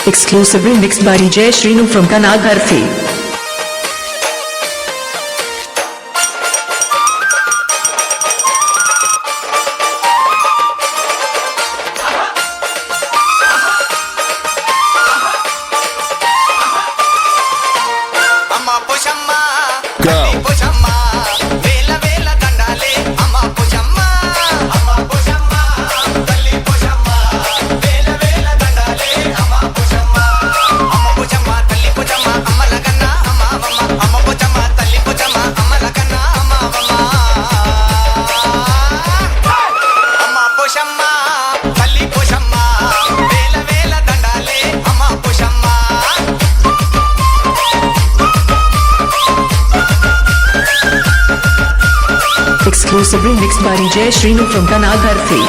Exclusive remix by DJ Shrinu from Kanagarthi. Amma Pushama, Vela Vela Dandale, Amma Pushama. Exclusively mixed by DJ Shrinu from Kanagarthi.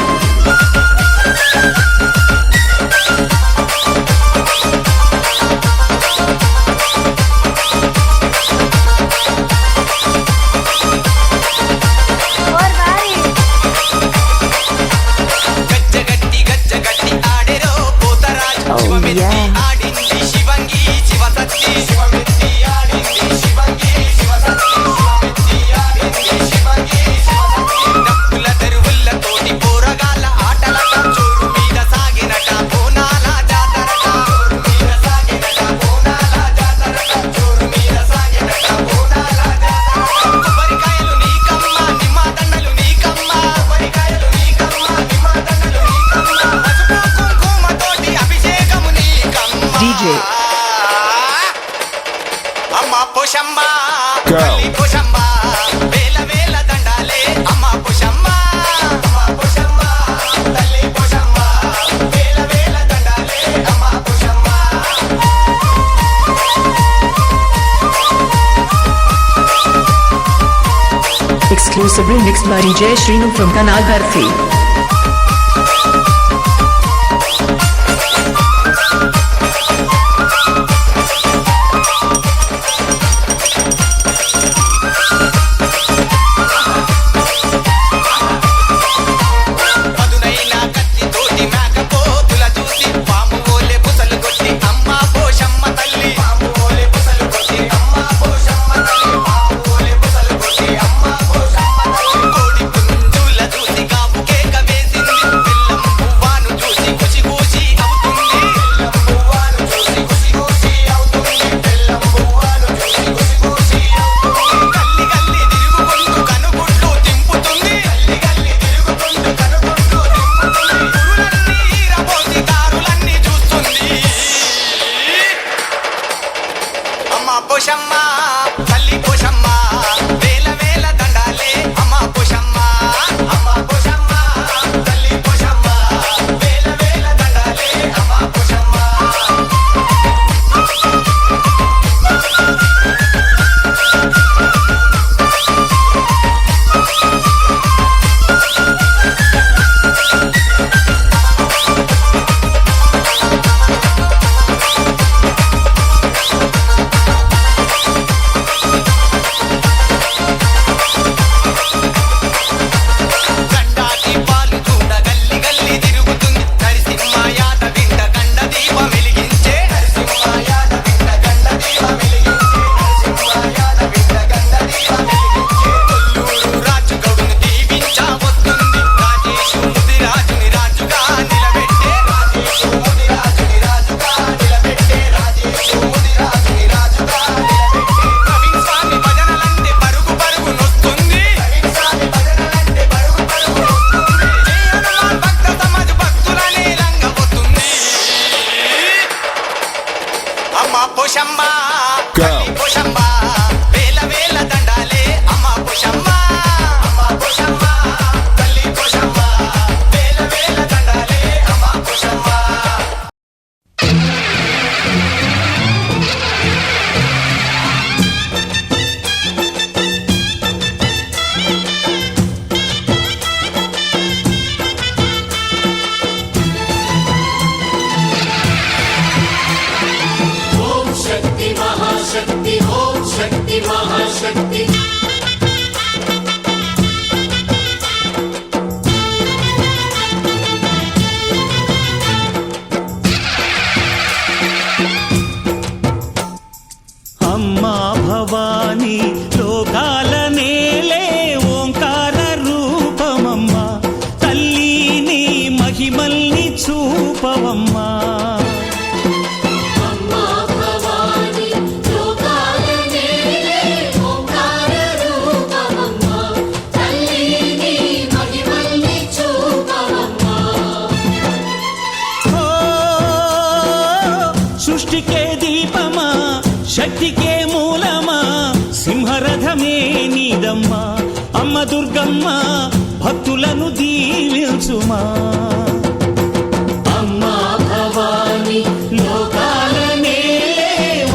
DJ Amma Poshamba Kalli Poshamba Vela Vela Dandale Amma Poshamba Amma Poshamba Kalli Poshamba Vela Vela Dandale Amma Poshamba Exclusively mixed by DJ Shrinu from Kanagarthi. Poshamba, Kalli Poshamba, Vela Vela Dandale, Amma Poshamba, Amma Poshamba, Kalli Poshamba, Vela Vela Dandale, Amma Poshamba. Poshamba, Kalli Poshamba, Vela Vela Dandale, Amma Poshamba, Amma Poshamba, Kalli Poshamba, Vela Vela Dandale, Amma Poshamba. शक्ति ओम शक्ति महाशक्ति अम्मा Bhavani local नेले ओंकार रूपमम्मा तल्ली महिमल्नि चूपवम्मा సృష్టికే దీపమా శక్తికే మూలమా సింహరథమే నీదమ్మా అమ్మ దుర్గమ్మ భక్తులను దీవించుమా అమ్మా భవాని లోకాల నేలే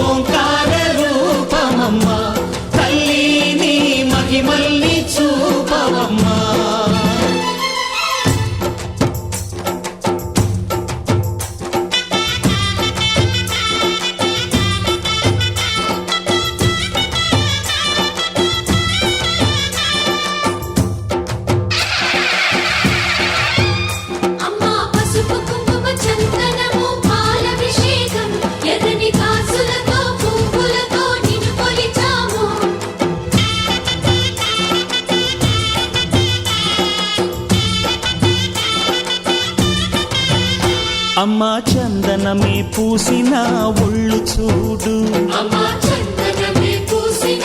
ఓంకార రూపమమ్మ తల్లి నీ మహిమల్ని చూపవమ్మ అమ్మా చందనమే పూసిన ఒళ్ళు చూడు, అమ్మా చందనమే పూసిన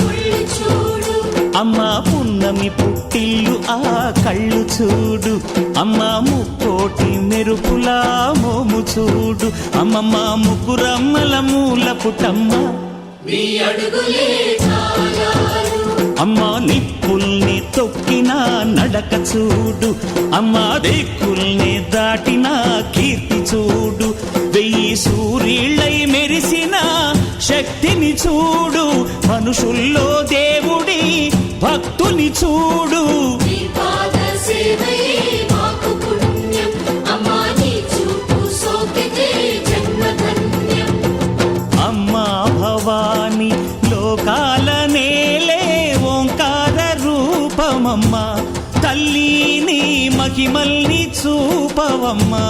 ఒళ్ళు చూడు, అమ్మా పున్నమి పుట్టిల్లు ఆ కళ్ళు చూడు, అమ్మా ముక్కోటి మెరుపులా మోము చూడు, అమ్మమ్మ ముగ్గురమ్మల మూల పుట్టమ్మ నీ అడుగులే చాలారు, అమ్మా నిప్పుల్ని తొక్కిన నడక చూడు, అమ్మా దిక్కుల్ని దాటిన కీర్తి చూడు, 1000 సూర్యుళ్ళై మెరిసిన శక్తిని చూడు, మనుషుల్లో దేవుడి భక్తుని చూడు. నీ పాద సేవయే మాకు పుణ్యం, అమ్మా నీ చూపు సోకితే జన్మధన్యం. అమ్మా భవాని లోకాల నేలే ఓంకార రూపమమ్మా, తల్లిని మహిమల్ని చూపవమ్మా.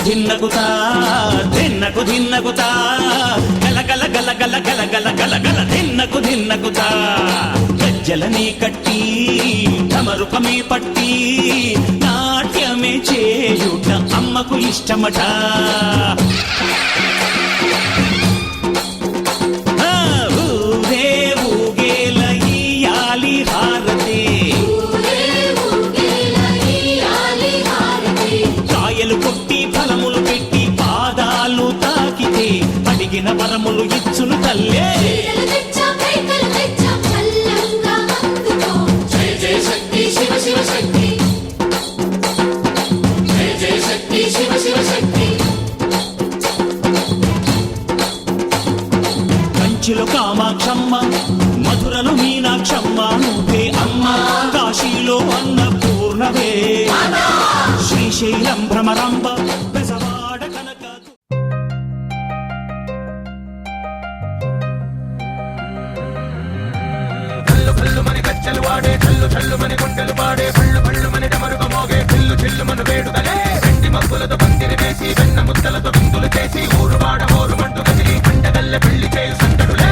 ధిన్నగుతా ధిన్నగుతా గలగల గలగల గలగల గలగల ధిన్నగుతా, గజ్జలనే కట్టి తమరుకమే పట్టి నాట్యమే చేయుట అమ్మకు ఇష్టమట. ఊరే ఊగేల ఇయ్యాలి హారతి, కాయలు కొట్టి ఫలములు పెట్టి పాదాలు తాకితే అడిగిన వరములు ఇచ్చును తల్లే. జయ జయ శక్తి శివ శివ శక్తి, జయ జయ శక్తి శివ శివ శక్తి. కంచిలో కామాక్షమ్మ, మధురలో మీనాక్షమ్మ నువ్వే అమ్మ, కాశీలో అన్నపూర్ణవే, శ్రీశైలం భ్రమరాంబ బెజవాడ కనక. కల్లు కల్లు మని కచ్చలు వాడే, చల్లు చల్లు మని గుండెలు పాడే, పళ్ళు పళ్ళు మని డమరుక మోగే, చిల్లు చిల్లు మను వేడుదలే, వెండి మబ్బులతో పందిరి వేసి వెన్న ముద్దలతో విందులు చేసి ఊరు వాడ ఊరు మంటు కదిలి పండగల్ల పెళ్లి చేయు సందడులే.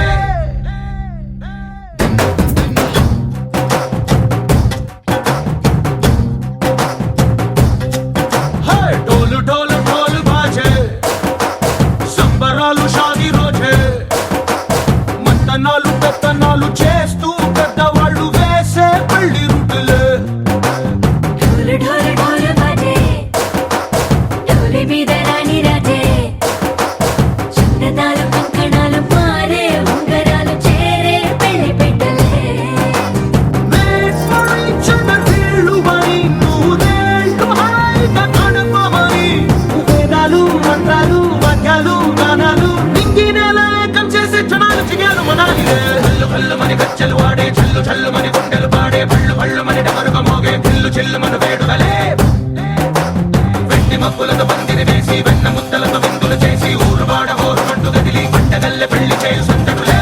డోలు డోలు డోలు బాజే, సంబరాలు షాది రోజే, మంతనాలు పెత్తనాలు చేస్తూ పెద్దవాళ్ళు వేసే పెళ్లి రుటులే. ढोल ढोल ढोल बाजे, ढोली మీద రాణి రాజే, చందనాలు కంకణాలు మారే ఉంగరాలు చేరే పెళ్లి పెట్టలే. వేసవించిన వీళ్ళువై నూరేళ్ళు హాయిగా గడపమని, వేదాలు మంత్రాలు వాక్యాలు గానాలు నింగి నేల ఏకం చేసి క్షణాలు చిగాలు మనాలిలే. కల్లు కల్లు మని గజ్జలు వాడే, చల్లు చల్లు మని గుండెలు పాడే, పళ్ళు పళ్ళు మని డమరుక మోగే, చిల్లు చిల్లు మను వేడుదలే, వెండి మబ్బులతో పందిరి వేసి వెన్న ముద్దలతో విందులు చేసి ఊరు వాడ ఊరు మంటు గదిలి పండగల్లె పెళ్లి చేయు సందడులే.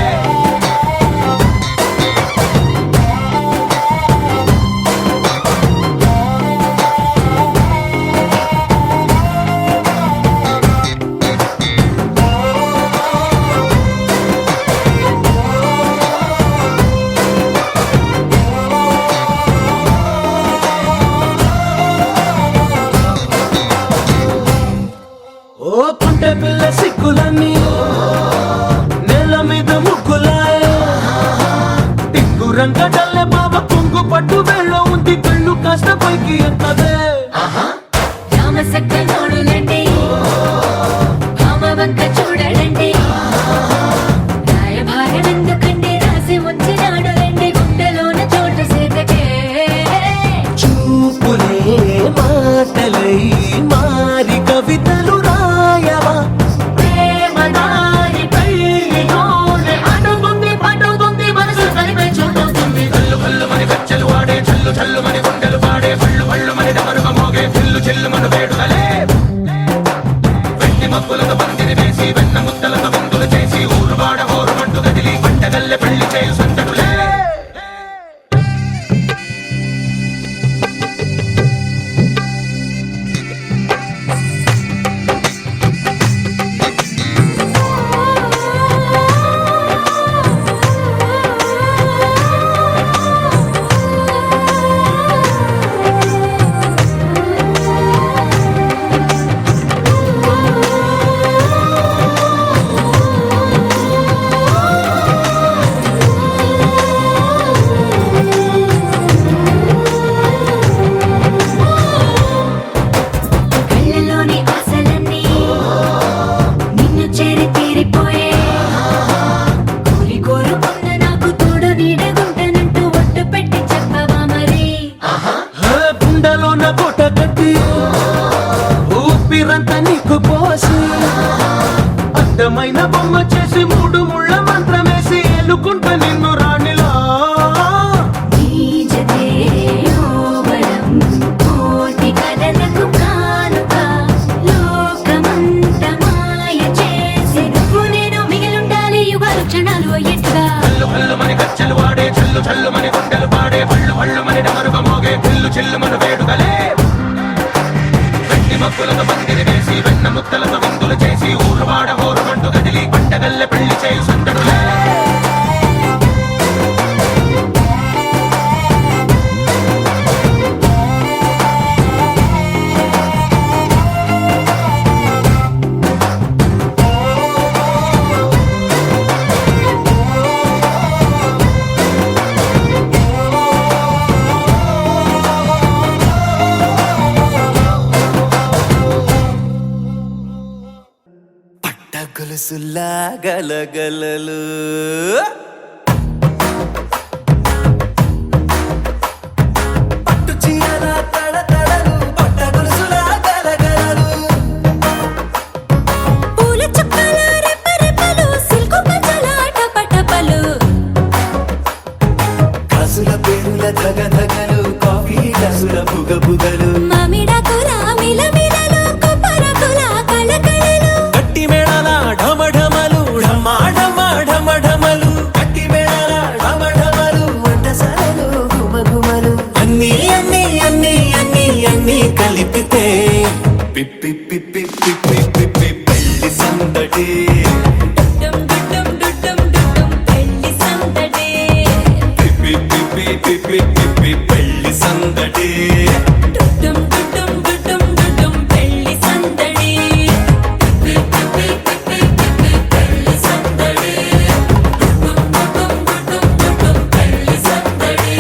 ఓ పుంటె పిల్ల సిక్కులన్నీ నేల మీద ముగ్గులాయ, టింగురంగ డల్లె బాబ కొంగు పట్టు వెళ్ళ ఉంది, కళ్ళు కాస్త పైకి ఎత్తదే. రామసక్క నోడులండి, భామ వంక చూడలండి, రాయభారం ఎందుకండి రాసి ఉంచినాడు రండి గుండెలోన చోటు సేతకే. చూపులే మాటలై మారి కవితలు రాయవా, మబ్బులతో పందిరి వేసి వెన్న ముద్దలతో విందులు చేసి ఊరు వాడ హోరు మంటు కదిలి పంటగల్లె పెళ్లి చేయు సందడులే కళ్ళలోని ఆశలన్నీ నిన్ను చేరి తీరిపోయే కోరుకున్న నాకు తోడు నీడగుంటానంటూ ఒట్టు పెట్టి చెప్పవా మరి గుండెలోన కోట కట్టి ఊపిరంతా నీకు పోసి అడ్డమైన బొమ్మ చేసి మూడు ముళ్ళ మంత్రమేసి ఎల్లుకుంటా నిన్ను రాణిలా నీజతే యోవరం కోటి కలలకు కానుక లోకమంత మాయ చేసి నువ్వు నేను మిగిలుండాలి యుగాలు క్షణాలు అయ్యేట్టుగా చల్లు పల్లు మని గచ్చలు వాడే చల్లు చల్లు మని గుండెలు పాడే పళ్ళు పళ్ళు మని డమరుగ మోగే పిల్లు చిల్లు మన వేడుకలే వెండి మబ్బులతో పందిరి వేసి వెన్న ముద్దలతో విందులు చేసి ఊరు వాడ హోరు మంటు కదిలి పంటగల్లె పెళ్లి చేయు సందడులే పట్టగొలుసులా గలగలలు పట్టు చీరల తడతడలు పట్టగొలుసులా గలగలలు పూల చుక్కల రెప్పరెప్పలు సిల్కు పంచల టపటపలు కాసుల పేరుల ధగధగలు కాఫీ గ్లాసుల బుగబుగలు మామిడాకుల మిలమిలలు కొబ్బరకుల కళకళలు గట్టి మేళాల ఢమఢమలు ఢమా ఢమా ఢమఢమలు కట్టి మేళాల ఢమఢమలు వంటసాలలు గుమగుమలు అన్నీ అన్నీ అన్నీ అన్నీ అన్నీ కలిపితే పిప్పి పిప్పి పిప్పి పిప్పి పెళ్లి సందడి డుడ్డుం డుడ్డుం డుడ్డుం డుడ్డుం పెళ్లి సందడి పిప్పి పిప్పి పిప్పి పిప్పి పెళ్లి సందడి డుడ్డుం డుడ్డుం డుడ్డుం డుడ్డుం పెళ్లి సందడి పిప్పి పిప్పి పిప్పి పిప్పి పెళ్లి సందడి డుడ్డుం డుడ్డుం డుడ్డుం డుడ్డుం పెళ్లి సందడి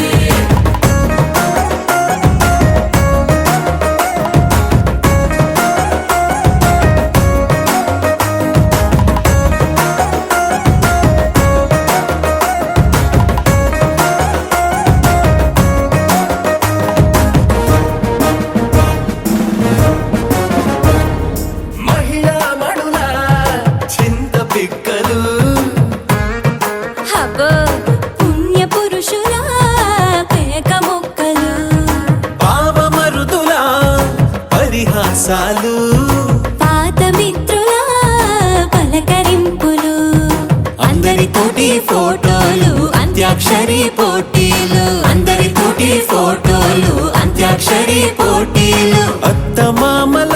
మహిళా మణుల చింత పిక్కలు హబో పుణ్య పురుషుల పేక మొక్కలు పావమరుదుల పరిహాసాలు పాత మిత్రుల పలకరింపులు అందరితోటి ఫోటోలు అంత్యాక్షరి పోటీలు అందరితోటి ఫోటోలు అంత్యాక్షరి పోటీలు అత్తమామల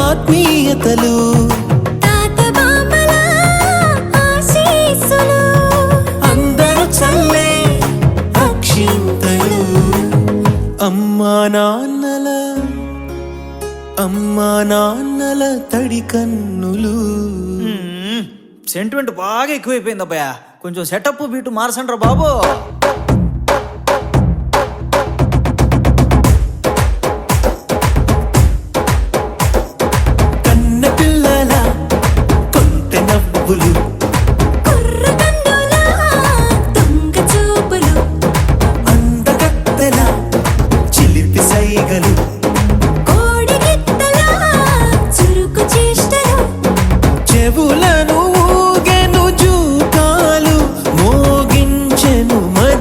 ఆత్మీయతలు తాత బామ్మల ఆశీస్సులు అందరూ చల్లే అక్షింతలు అమ్మా నాన్నల తడి కన్నులు. సెంటిమెంట్ బాగా ఎక్కువైపోయింది అబ్బాయా, కొంచెం సెటప్ బీటు మార్చండ్రా బాబు. కన్న పిల్లల కొంటె నవ్వులు కుర్రకన్నుల దొంగ చూపులు అందగత్తెల చిలిపి సైగలు కోడిగిత్తల చురుకు చేష్టలు చెవులను ఊగెను జూకాలు మోగించెను మరి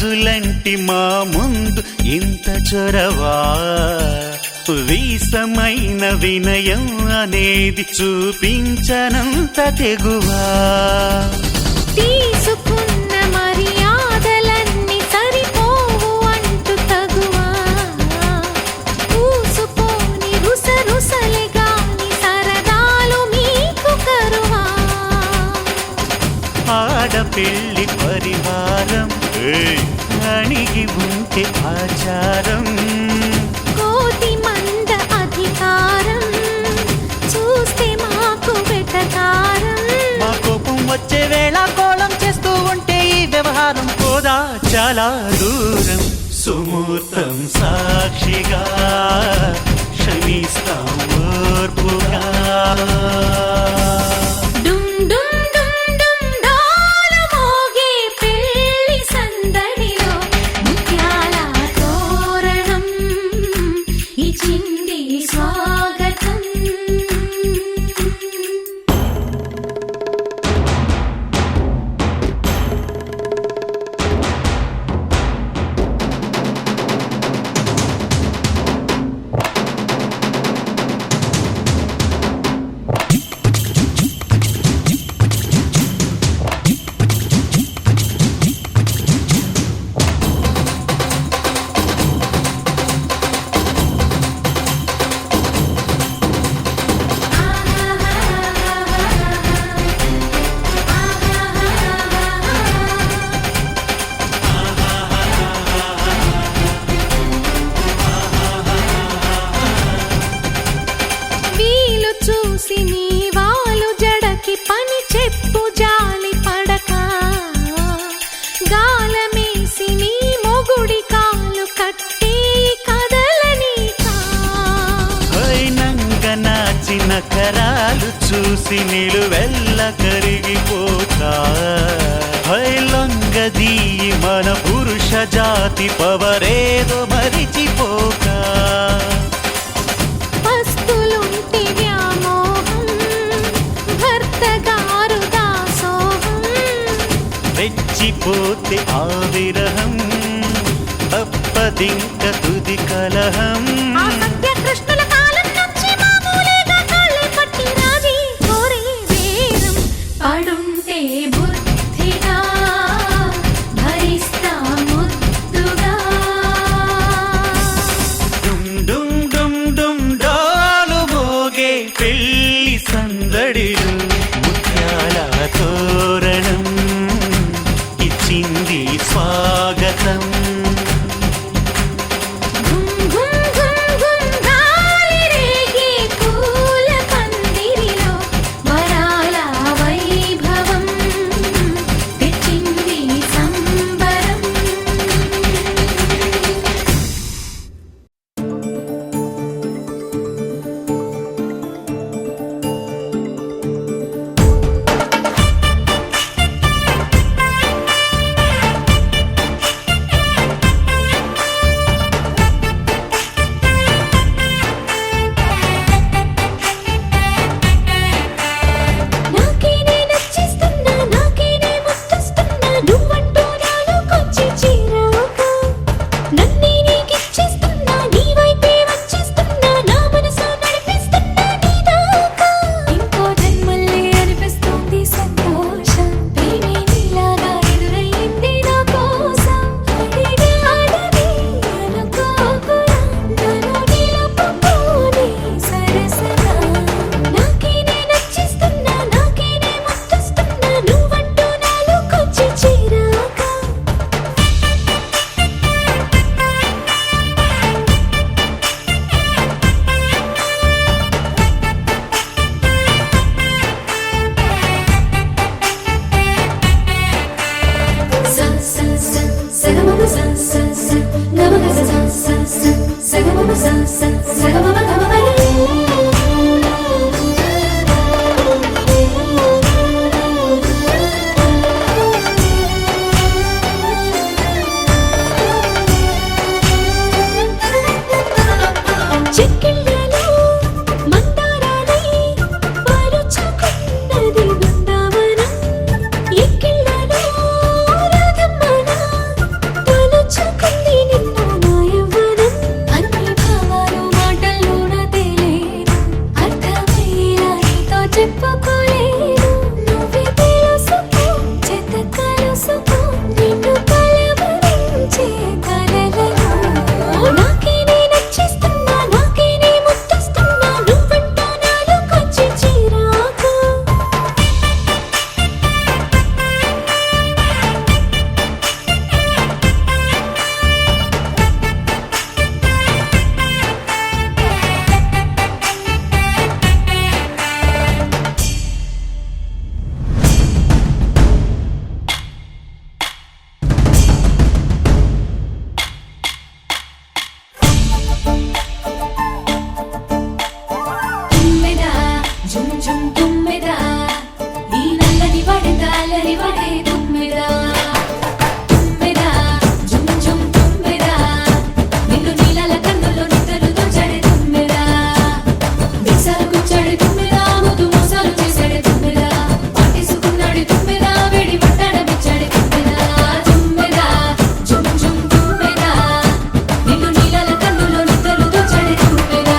గాజులంటి మా ముందు ఇంత చొరవా వీసమైన వినయం అనేది చూపించనంత తెగువా తీసుకున్న మర్యాదలన్నీ సరిపోవు అంటూ తగువా పూసుపోని రుసరుసలే గాని సరదాలు మీకు కరువా ఆడపిల్లి పరివారం అణిగి ఉంటే ఆచారం కోటి మంద అధికారం చూస్తే మాకు వెటకారం మా కోపం వచ్చే వేళ కోళం చేస్తూ ఉంటే ఈ వ్యవహారం పోదా చాలా దూరం సుమూర్తం సాక్షిగా క్షమిస్తాం ఓర్పుగా డుమ్ డుమ్ డుమ్ డుమ్ డోలు మోగే పెళ్లి సందడిలో ముత్యాల తోరణం ఇచ్చింది స్వాగతం వీలు చూసి నీ వాలు జడకి పని చెప్పు జాలి పడక గాలమేసి నీ మొగుడి కాలు కట్టి కదలనీకా నంగ నాచిన కరాలు చూసి నిలువెల్ల కరిగిపోతా లొంగదీ మన పురుష జాతి పవరేదో మరిచిపోక పస్తులుంటి వ్యామోహం భర్త గారు దాసోహం రెచ్చిపోతే ఆ విరహం తప్పదింక తుది కలహం ఆ సత్యకృష్ణుల కాలం నుంచి మామూలుగా కాళ్ళే పట్టి రాజీ కోరే వేరం పడుంటే బుద్ధిగా భరిస్తా ముద్దుగా డుమ్ డుమ్ డుమ్ డుమ్ డోలు మోగే పెళ్లి సందడిలు ముత్యాల తోరణం ఇచ్చింది స్వాగతం గుమ్ గుమ్ గుమ్ గుమ్ జుమ్ జుమ్ తుమ్మెదా ఈ నల్లని వడగాలని వడే తుమ్మెదా తుమ్మెదా జుమ్ జుమ్ తుమ్మెదా నిన్ను నీలల కన్నుల్లో నిద్రలు దోచడే తుమ్మెదా విసలు కూర్చడే తుమ్మెదా ముద్దు మోసాలు చేసాడే తుమ్మెదా పాటేసుకున్నాడు తుమ్మెదా వేడి పట్టణ బిచ్చాడే తుమ్మెదా తుమ్మెదా జుమ్ జుమ్ తుమ్మెదా నిన్ను నీలల కన్నుల్లో నిద్రలు దోచడే తుమ్మెదా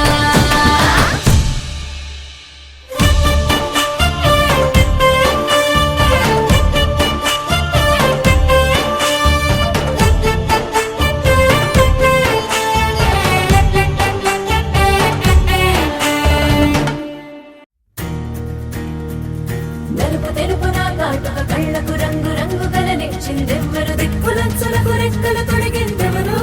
నలుపు తెలుపు నా కాటుక కళ్ళకు రంగు రంగు కలనిచ్చిందెవ్వరు దిక్కులంచులకు రెక్కలు తొడిగిందెవరు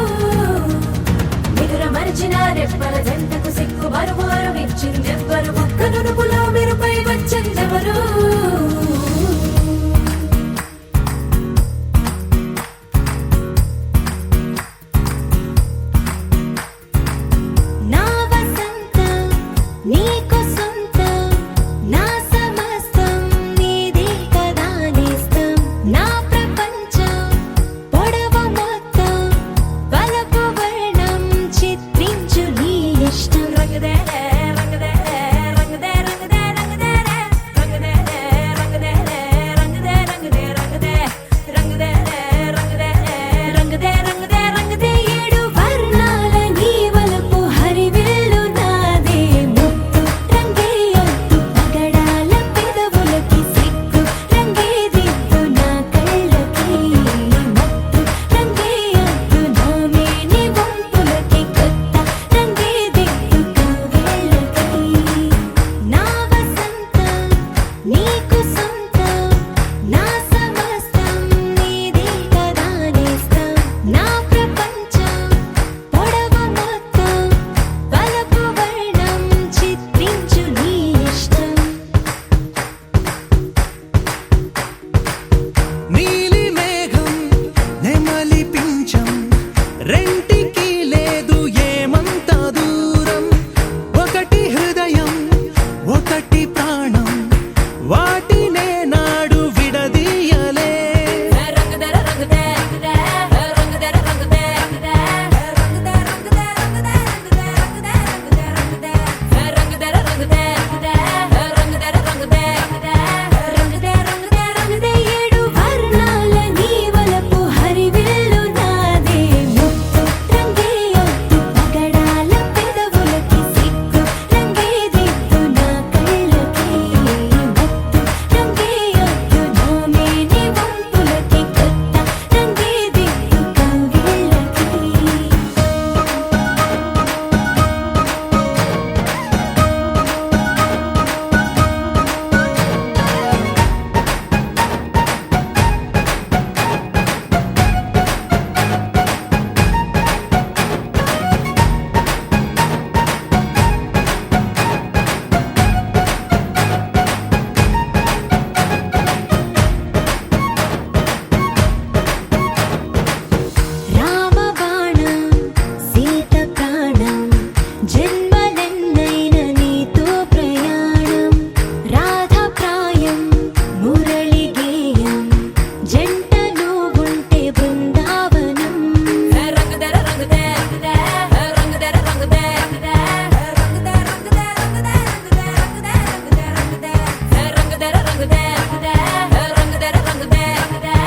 నిదుర మరిచిన రెప్పల జంటకు సిక్కు మరుమారు ఇచ్చిందెవ్వరు ఒక్క నునుపులో మెరుపై వచ్చిందెవరు నా వసంతం నీకు సొంతం నా సమస్తం నీదే కదా నేస్తం నా ప్రపంచం పొడవు మొత్తం వలపు వర్ణం చిత్రించు నీ ఇష్టం రంగదే రంగదే రంగదే రంగదే రంగదే రంగదే రంగదే రంగదే రంగదే రంగదే రంగదే రంగదే రంగదే రంగదే రంగదే ఏడు వర్ణాల నీ వలపు హరివిల్లు నాదే ముత్తు రంగే ఒత్తు పగడాల పెదవులకి సిగ్గు రంగే దిద్దు నా కళ్ళకి మత్తు రంగే ఒత్తు నా మేని వంపులకి కొత్త రంగే దిద్దు కవ్వేళ్ళకి నా వసంతం నీకు సొంతం నా సమస్తం నీదే కదా నేస్తం నా ప్రపంచం పొడవు మొత్తం వలపు వర్ణం చిత్రించు నీ ఇష్టం నీలి మేఘం నెమలి పించం రెంటికి లేదు ఏమంత దూరం ఒకటి హృదయం ఒకటి ప్రాణం వాటినే నాడు విడదీయలే రంగదర రంగదే రంగదే రంగదర రంగదే రంగదే రంగదే రంగదే రంగదే రంగదే రంగదే రంగదర రంగదే రంగదే రంగదర రంగదే రంగదే రంగదే రంగదే ఏడు వర్ణాల నీ వలపు హరివిల్లు నాదే ముత్తు రంగే ఒత్తు పగడాల పెదవులకి సిగ్గు రంగే దిద్దు నా కళ్ళకి మత్తు రంగే ఒత్తు నా మేని వంపులకి కొత్త రంగే దిద్దు కవ్వేళ్ళకి రామబాణం సీత ప్రాణం జన్మలెన్నైన నీతో ప్రయాణం రాధప్రాయం మురళి గేయం జంట నువ్వుంటే బృందావనం రంగదర రంగదే రంగదర రంగదే రంగదే రంగదే రంగదే రంగదే రంగదర రంగదే రంగదర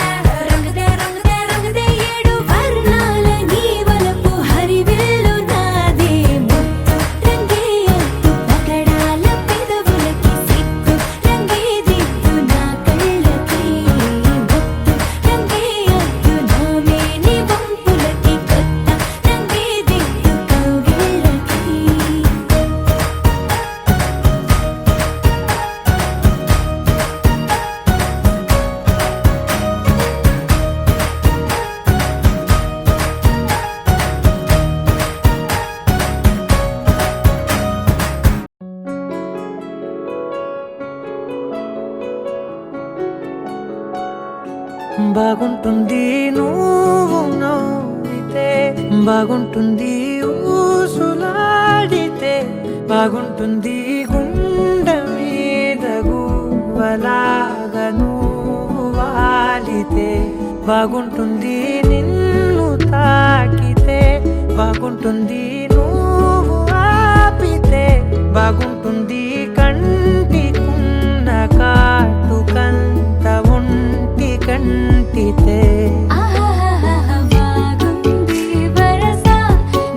రంగదే రంగదే రంగదే ఏడు వర్ణాల నీ వలపు హరివిల్లు నాదే ముత్తు రంగే ఒత్తు పగడాల పెదవులకి సిగ్గు రంగే దిద్దు నా కళ్ళకి మత్తు రంగే ఒత్తు నా మేని వంపులకి కొత్త రంగే దిద్దు కవ్వేళ్ళకి బాగుంటుంది నువ్వు నవ్వితే బాగుంటుంది ఊసులాడితే బాగుంటుంది గుండె గువ్వలాగా నువ్వు వాలితే బాగుంటుంది, నిన్ను తాకితే బాగుంటుంది, నువ్వు ఆపితే బాగుంటుంది, కంటికున్న కాటుకంత ఒంటి కంటితే ఆహాహాహా బాగుంది వరస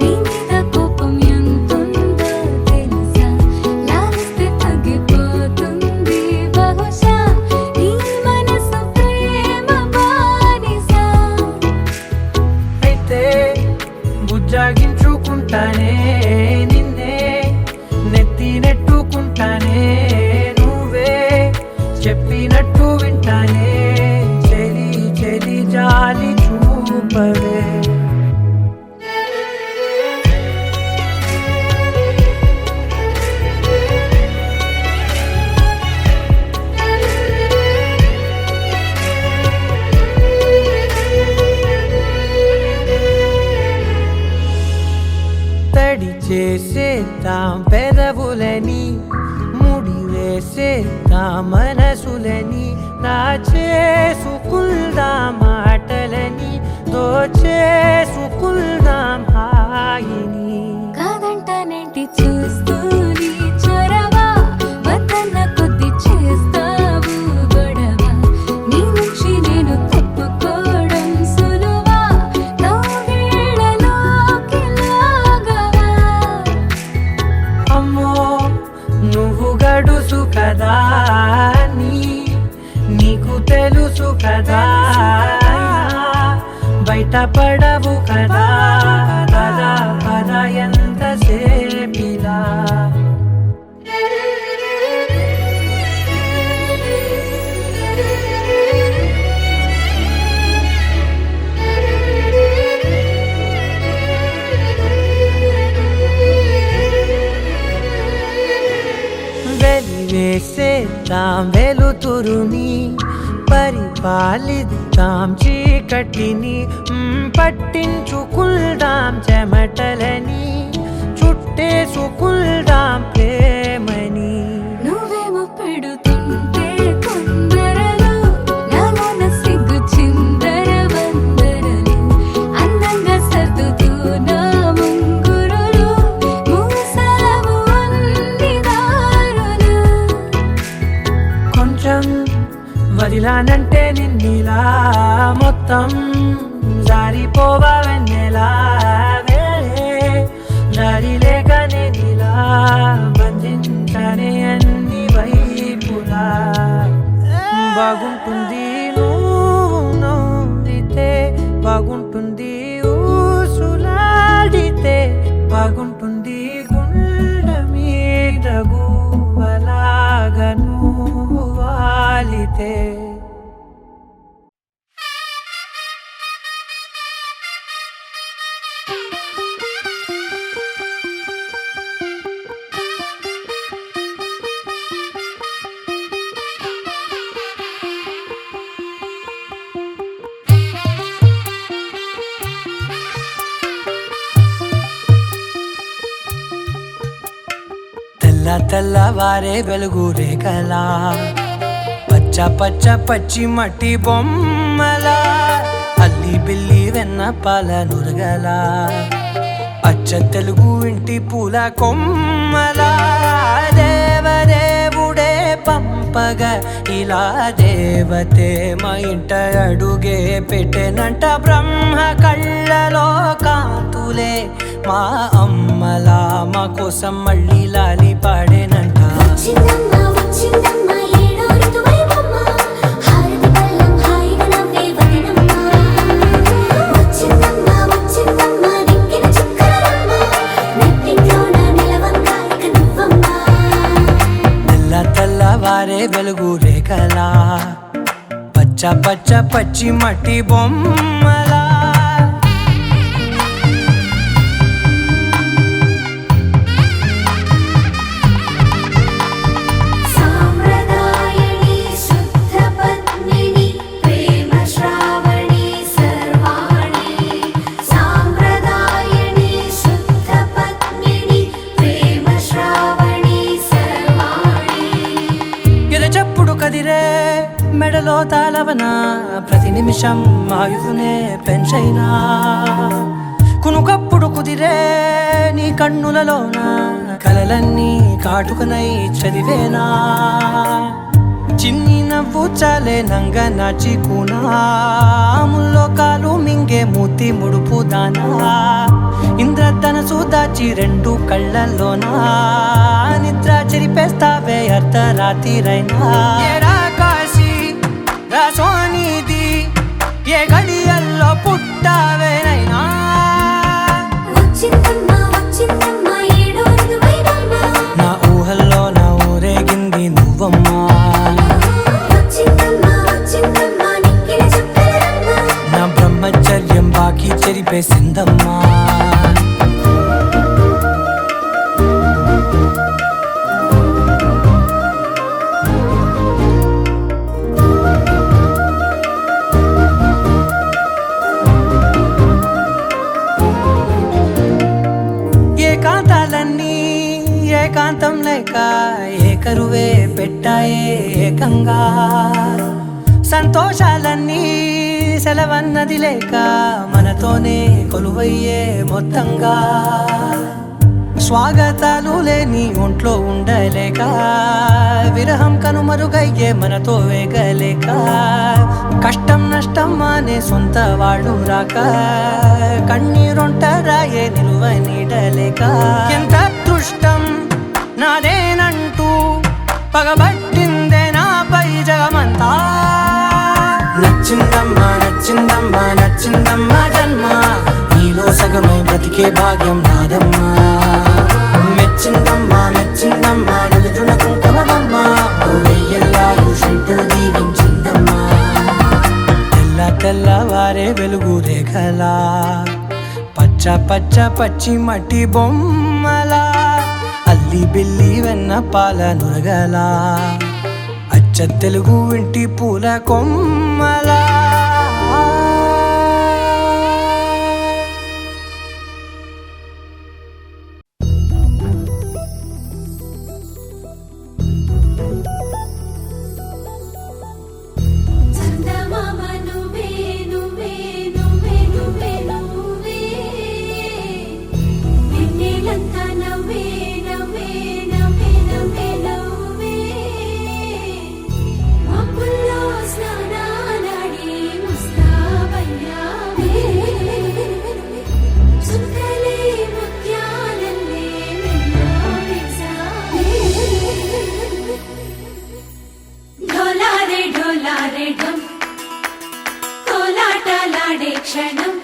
నీ మీద కోపం ఎంతుందో తెలుసా లాలిస్తే తగ్గిపోతుంది బహుశా నీ మనసు ప్రేమ బానిస అయితే బుజ్జాగించుకుంటానే నిన్నే నెత్తి నెట్టుకుంటానే నువ్వే చెప్పినట్టు వింటానే చెలి చెలి జాలి చూపవే తడి చేసేద్దాం పెదవులని ముడి వేసేద్దాం మనసులని చేసుకుందాం మాటలని దోచేసుకుందాం హాయిని కాదంటానేంటి చూస్తూని చొరవ వద్దన్న కొద్ది చేస్తావు గొడవ నీ నుంచి నేను తప్పుకోవడం సులువా నవ్వేళ్ళలోకి లాగవా అమ్మో నువ్వు గడుసు కదా నీకు తెలుసు కదా బయట పడవు కదా పద పద ఎంతసేపిలా వెలివేసేద్దాం వెలుతురుని పరిపాలిద్దాం చీకటిని పట్టించుకుందాం చెమటలని చుట్టేసుకుందాం ప్రేమని నువ్వేమో పెడుతుంటే కొందరలు నాలోన సిగ్గు చిందర వందరలు అందంగా సర్దుతూ నా ముంగురులు మూసావు అన్ని దారులు కొంచెం వదిలానంటే నిన్నిలా మొత్తం జారిపోవా వెన్నెలా వేళే దారి లేక నేనిలా బంధించనే అన్ని వైపులా బాగుంటుంది నువ్వు నవ్వితే బాగుంటుంది ఊసులాడితే బాగుంటుంది గుండె మీద గువ్వలాగా నువ్వు వాలితే తెల్లవారే వెలుగు రేఖలా పచ్చ పచ్చ పచ్చి మట్టి బొమ్మలా అల్లి బిల్లి వెన్న పాల నురగలా అచ్చ తెలుగు ఇంటి పూల కొమ్మలా దేవదేవుడే పంపగా ఇలా దేవతే మా ఇంట అడుగే పెట్టెనంట బ్రహ్మ కళ్ళలో కాంతులే మా అమ్మలా మా కోసం మళ్ళీ లాలి పాడేనంట వచ్చిందమ్మ వచ్చిందమ్మ ఏడో ఋతువైవమ్మ హారతి పళ్ళం హాయిగా నవ్వే వదినమ్మ వచ్చిందమ్మ వచ్చిందమ్మ దిక్కిన చుక్కలమ్మ నెట్టింట్లోన నిలవంగా ఇక నువ్వమ్మ తెల్లవారే వెలుగు రేఖలా పచ్చ పచ్చ పచ్చి మట్టి బొమ్మలా సాంప్రదాయని శుద్ధ పద్మిని ప్రేమ శ్రావణి సర్వాణి సాంప్రదాయని శుద్ధ పద్మిని ప్రేమ శ్రావణి సర్వాణి ఎద చప్పుడు కదిరే మెడలో తాళవన ప్రతి నిమిషం ఆయువునే పెంచైనా కునుకప్పుడు కుదిరే నీ కన్నులలోన కలలన్నీ కాటుకనై చదివేనా చిన్ని నవ్వు చాలే నంగ నాచి కూనాముల్లో కాలు మింగే మూతి ముడుపు దానా ఇంద్రధనసు దాచి రెండు కళ్ళల్లోనా నిద్ర చెరిపేస్తావే అర్ధరాత్రిరైనా ఏరా కాశీ రా సోనిది ఏ గడియల్లో పుట్టావేనైనా వచ్చిందమ్మా వచ్చిందమ్మా ఏడో ఋతువైనమ్మా నా ఊహల్లో నా ఊరేగింది నువ్వమ్మా వచ్చిందమ్మా వచ్చిందమ్మా నిక్కిన చుక్కలమ్మా నా బ్రహ్మచర్యం బాకీ చెరిపేసిందమ్మా ఏకాంతాలన్నీ ఏకాంతం లేక ఏకరువే పెట్టాయే ఏకంగా సంతోషాలన్నీ సెలవన్నది లేక మనతోనే కొలువయ్యే మొత్తంగా స్వాగతాలు లేని ఒంట్లో ఉండలేక విరహం కనుమరుగయ్యే మనతో వేగలేక కష్టం నష్టం అనే సొంత వాళ్ళు రాక కన్నీరొంటరాయే నిలువ నీడలేక ఎంత అదృష్టం నాదేనంటూ పగబట్టిందే నాపై జగమంతా నచ్చిందమ్మా నచ్చిందమ్మా నచ్చిందమ్మా జన్మ నీలో సగమై బ్రతికే భాగ్యం నాదమ్మా మెచ్చిందమ్మా మెచ్చిందమ్మా నిలుచున కుంకుమమ్మా వెయ్యల్లాలు షంటూ దీవించిందమ్మా తెల్ల తెల్లవారే వెలుగు రేఖలా పచ్చ పచ్చ పచ్చి మట్టి బొమ్మలా అల్లి బిల్లి వెన్న పాల నురగలా అచ్చ తెలుగు ఇంటి పూల కొమ్మలా చందమామ నువ్వే నువ్వే నువ్వే నువ్వే నువ్వే వెన్నెలంతా నవ్వే నవ్వే నవ్వే నవ్వే నవ్వే మబ్బుల్లో స్నానాలాడి ముస్తాబయ్యావే చుక్కలే ముత్యాలల్లే వెన్నవేశావే ढोला रे ढोला रे ढम कोलाटलाडे क्षणम